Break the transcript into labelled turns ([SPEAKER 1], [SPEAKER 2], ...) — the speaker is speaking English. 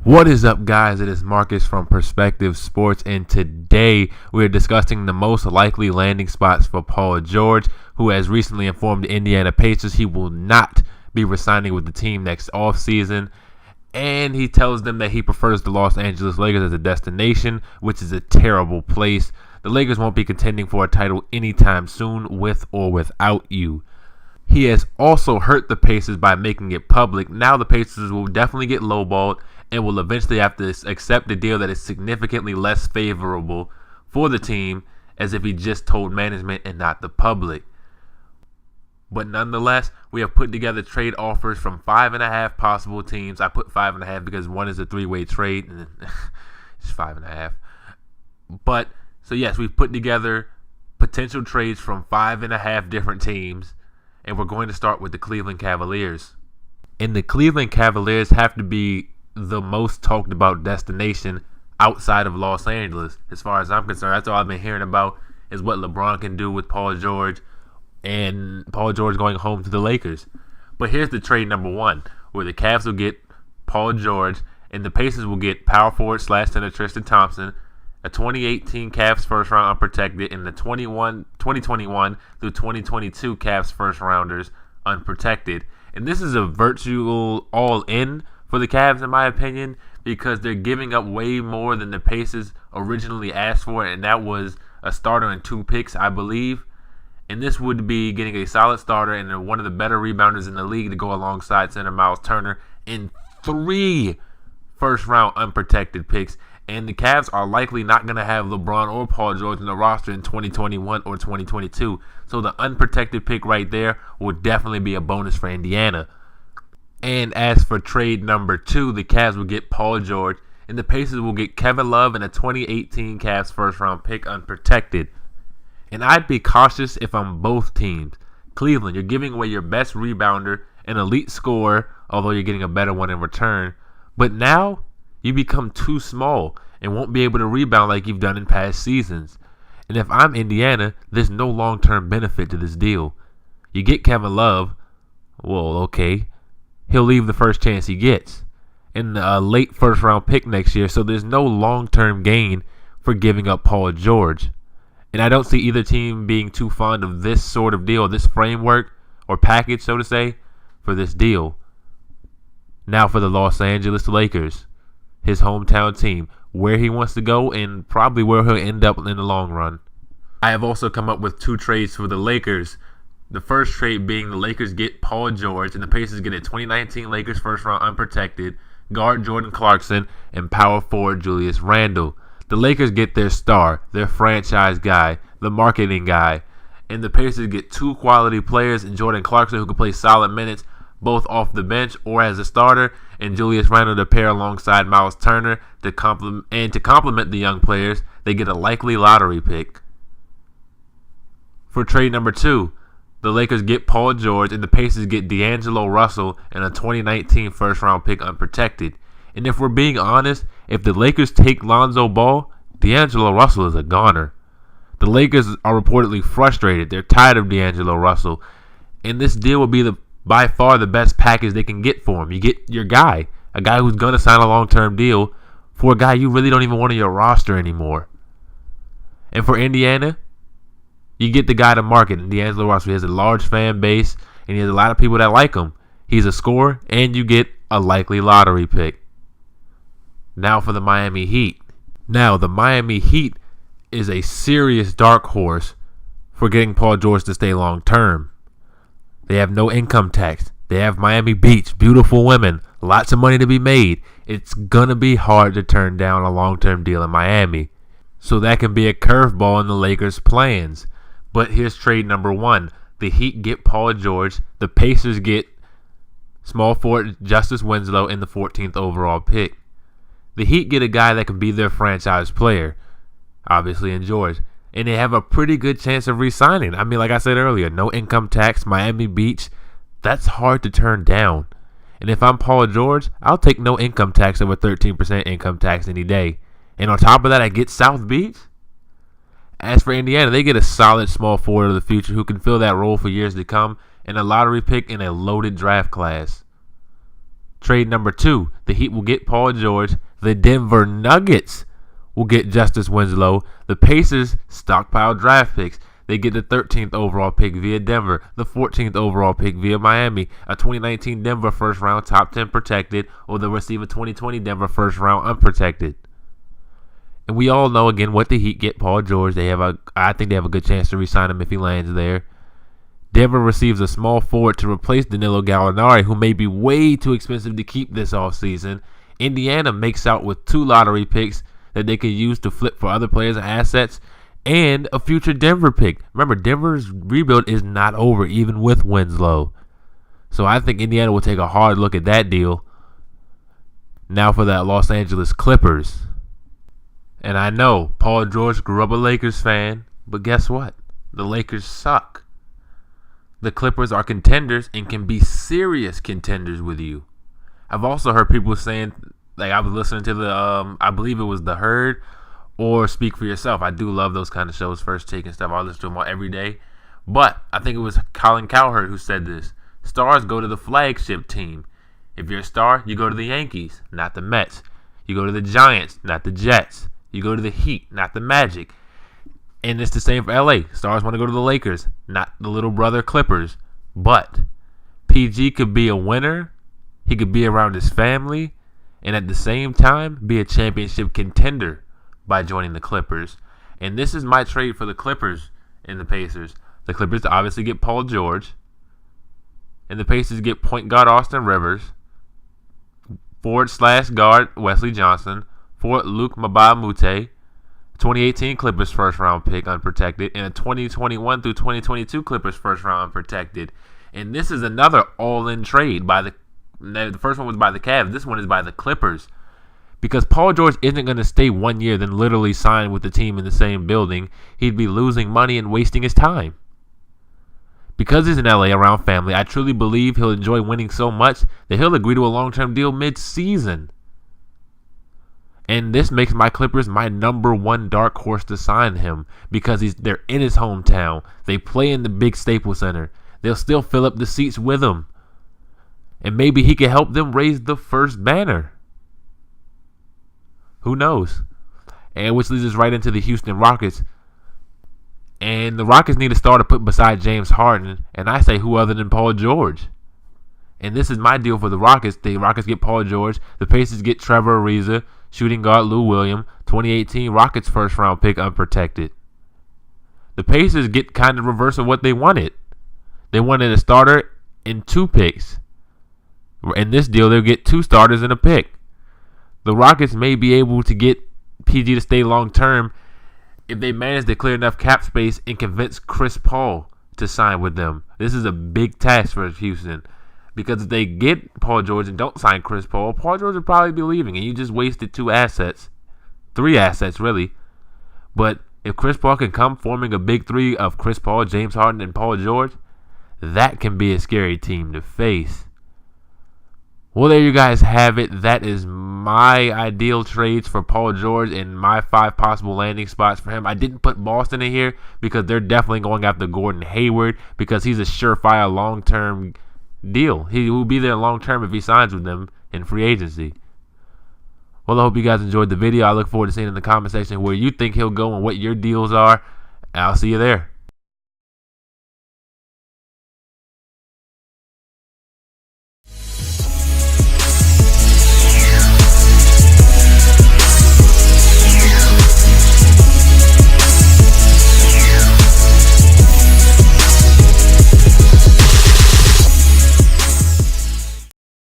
[SPEAKER 1] What is up, guys? It is Marcus from Perspective Sports, and today we are discussing the most likely landing spots for Paul George, who has recently informed the Indiana Pacers he will not be re-signing with the team next offseason. And he tells them that he prefers the Los Angeles Lakers as a destination, which is a terrible place. The Lakers won't be contending for a title anytime soon, with or without you. He has also hurt the Pacers by making it public. Now the Pacers will definitely get lowballed and will eventually have to accept a deal that is significantly less favorable for the team, as if he just told management and not the public. But nonetheless, we have put together trade offers from 5.5 possible teams. I put 5.5 because one is a three-way trade, and it's 5.5. But, so yes, we've put together potential trades from 5.5 different teams, and we're going to start with the Cleveland Cavaliers. And the Cleveland Cavaliers have to be the most talked about destination outside of Los Angeles. As far as I'm concerned, that's all I've been hearing about is what LeBron can do with Paul George and Paul George going home to the Lakers. But here's the trade number one, where the Cavs will get Paul George and the Pacers will get power forward / center Tristan Thompson, a 2018 Cavs first round unprotected, and the 2021 through 2022 Cavs first rounders unprotected. And this is a virtual all-in for the Cavs, in my opinion, because they're giving up way more than the Pacers originally asked for, and that was a starter and 2 picks, I believe. And this would be getting a solid starter and one of the better rebounders in the league to go alongside center Miles Turner in 3 first-round unprotected picks. And the Cavs are likely not going to have LeBron or Paul George in the roster in 2021 or 2022. So the unprotected pick right there will definitely be a bonus for Indiana. And as for trade number 2, the Cavs will get Paul George, and the Pacers will get Kevin Love and a 2018 Cavs first-round pick unprotected. And I'd be cautious if I'm both teams. Cleveland, you're giving away your best rebounder, an elite scorer, although you're getting a better one in return. But now, you become too small and won't be able to rebound like you've done in past seasons. And if I'm Indiana, there's no long-term benefit to this deal. You get Kevin Love, well, okay. He'll leave the first chance he gets in a late first-round pick next year, so there's no long-term gain for giving up Paul George. And I don't see either team being too fond of this sort of deal, this framework or package, so to say, for this deal. Now for the Los Angeles Lakers, his hometown team, where he wants to go and probably where he'll end up in the long run. I have also come up with 2 trades for the Lakers. The first trade being the Lakers get Paul George and the Pacers get a 2019 Lakers first round unprotected, guard Jordan Clarkson, and power forward Julius Randle. The Lakers get their star, their franchise guy, the marketing guy, and the Pacers get 2 quality players in Jordan Clarkson who can play solid minutes both off the bench or as a starter, and Julius Randle to pair alongside Miles Turner to complement the young players. They get a likely lottery pick. For trade number 2, the Lakers get Paul George and the Pacers get D'Angelo Russell and a 2019 first-round pick unprotected. And if we're being honest, if the Lakers take Lonzo Ball, D'Angelo Russell is a goner. The Lakers are reportedly frustrated. They're tired of D'Angelo Russell. And this deal will be by far the best package they can get for him. You get your guy, a guy who's going to sign a long-term deal for a guy you really don't even want on your roster anymore. And for Indiana, you get the guy to market, and D'Angelo Russell. He has a large fan base, and he has a lot of people that like him. He's a scorer, and you get a likely lottery pick. Now for the Miami Heat. Now, the Miami Heat is a serious dark horse for getting Paul George to stay long-term. They have no income tax. They have Miami Beach, beautiful women, lots of money to be made. It's going to be hard to turn down a long-term deal in Miami. So that can be a curveball in the Lakers' plans. But here's trade number 1. The Heat get Paul George. The Pacers get small forward Justice Winslow in the 14th overall pick. The Heat get a guy that can be their franchise player, obviously in George. And they have a pretty good chance of re-signing. I mean, like I said earlier, no income tax, Miami Beach. That's hard to turn down. And if I'm Paul George, I'll take no income tax over 13% income tax any day. And on top of that, I get South Beach. As for Indiana, they get a solid small forward of the future who can fill that role for years to come, and a lottery pick in a loaded draft class. Trade number 2, the Heat will get Paul George. The Denver Nuggets will get Justice Winslow. The Pacers stockpile draft picks. They get the 13th overall pick via Denver, the 14th overall pick via Miami, a 2019 Denver first round top 10 protected, or they'll receive a 2020 Denver first round unprotected. And we all know again what the Heat get Paul George. I think they have a good chance to re-sign him if he lands there. Denver receives a small forward to replace Danilo Gallinari, who may be way too expensive to keep this offseason. Indiana makes out with 2 lottery picks that they could use to flip for other players and assets, and a future Denver pick. Remember, Denver's rebuild is not over, even with Winslow. So I think Indiana will take a hard look at that deal. Now for the Los Angeles Clippers. And I know Paul George grew up a Lakers fan, but guess what? The Lakers suck. The Clippers are contenders and can be serious contenders with you. I've also heard people saying, like I was listening to I believe it was The Herd or Speak for Yourself. I do love those kind of shows, First Take and stuff. I listen to them all every day. But I think it was Colin Cowherd who said this. Stars go to the flagship team. If you're a star, you go to the Yankees, not the Mets. You go to the Giants, not the Jets. You go to the Heat, not the Magic. And it's the same for LA. Stars want to go to the Lakers, not the little brother Clippers. But PG could be a winner. He could be around his family. And at the same time, be a championship contender by joining the Clippers. And this is my trade for the Clippers and the Pacers. The Clippers obviously get Paul George. And the Pacers get point guard Austin Rivers. Forward/guard Wesley Johnson. Forward Luke Mbah-a-Moute. 2018 Clippers first round pick unprotected. And a 2021 through 2022 Clippers first round unprotected. And this is another all-in trade by the first one was by the Cavs. This one is by the Clippers. Because Paul George isn't going to stay 1 year, then literally sign with the team in the same building. He'd be losing money and wasting his time. Because he's in LA around family, I truly believe he'll enjoy winning so much that he'll agree to a long-term deal mid-season. And this makes my Clippers my number 1 dark horse to sign him because they're in his hometown. They play in the big Staples Center. They'll still fill up the seats with him. And maybe he can help them raise the first banner. Who knows? And which leads us right into the Houston Rockets. And the Rockets need a star to put beside James Harden. And I say who other than Paul George. And this is my deal for the Rockets. The Rockets get Paul George. The Pacers get Trevor Ariza, shooting guard Lou Williams, 2018 Rockets first round pick unprotected. The Pacers get kind of reverse of what they wanted. They wanted a starter and 2 picks. In this deal, they'll get 2 starters and a pick. The Rockets may be able to get PG to stay long term if they manage to clear enough cap space and convince Chris Paul to sign with them. This is a big task for Houston. Because if they get Paul George and don't sign Chris Paul, Paul George will probably be leaving. And you just wasted 2 assets. 3 assets, really. But if Chris Paul can come forming a big 3 of Chris Paul, James Harden, and Paul George, that can be a scary team to face. Well, there you guys have it. That is my ideal trades for Paul George and my 5 possible landing spots for him. I didn't put Boston in here because they're definitely going after Gordon Hayward because he's a surefire long-term deal. He will be there long term if he signs with them in free agency. Well, I hope you guys enjoyed the video. I look forward to seeing in the comment section where you think he'll go and what your deals are. I'll see you there.